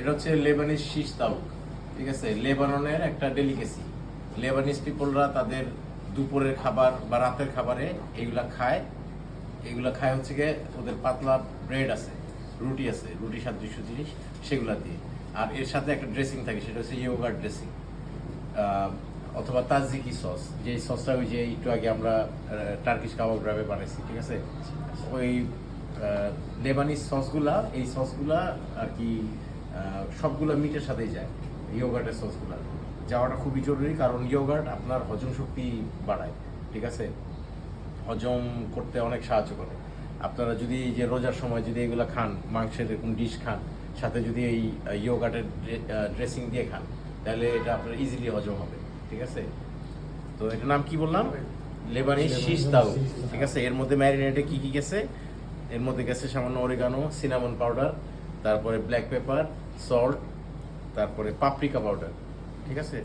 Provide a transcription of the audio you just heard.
এটা হচ্ছে Lebanese shish তাউক, ঠিক আছে? লেবাননের একটা ডেলিকেসি। লেবানিজ পিপলরা তাদের দুপুরের খাবার বা রাতের খাবারে এগুলা খায়। এগুলা খায় হচ্ছে গিয়ে ওদের পাতলা ব্রেড আছে, রুটি আছে, রুটি সাদৃশ্য জিনিস, সেগুলা দিয়ে। আর এর সাথে একটা ড্রেসিং থাকে, সেটা হচ্ছে ইয়োগার্ট ড্রেসিং অথবা তাজিকি সস, যে সসটা ওই যে একটু আগে আমরা টার্কিশ কাবাব গ্রামে বানাইছি, ঠিক আছে? ওই লেবানিজ সসগুলা, এই সসগুলা আর কি সবগুলো মিটের সাথেই যায়। ইয়োগার্টের সসগুলা যাওয়াটা খুবই জরুরি, কারণ ইয়োগার্ট আপনার হজম শক্তি বাড়ায়, ঠিক আছে? হজম করতে অনেক সাহায্য করে। আপনারা যদি যে রোজার সময় যদি এগুলো খান, মাংসের এরকম ডিশ খান, সাথে যদি এই ইয়োগার্টের ড্রেসিং দিয়ে খান, তাহলে এটা আপনার ইজিলি হজম হবে, ঠিক আছে? তো এটার নাম কি বললাম? লেবানিজ শিশ তাউক, ঠিক আছে? এর মধ্যে ম্যারিনেটে কি কি গেছে? এর মধ্যে গেছে সামান্য অরিগানো, সিনামন পাউডার, তারপরে ব্ল্যাক পেপার, সল্ট, তারপরে পাপরিকা পাউডার, ঠিক আছে?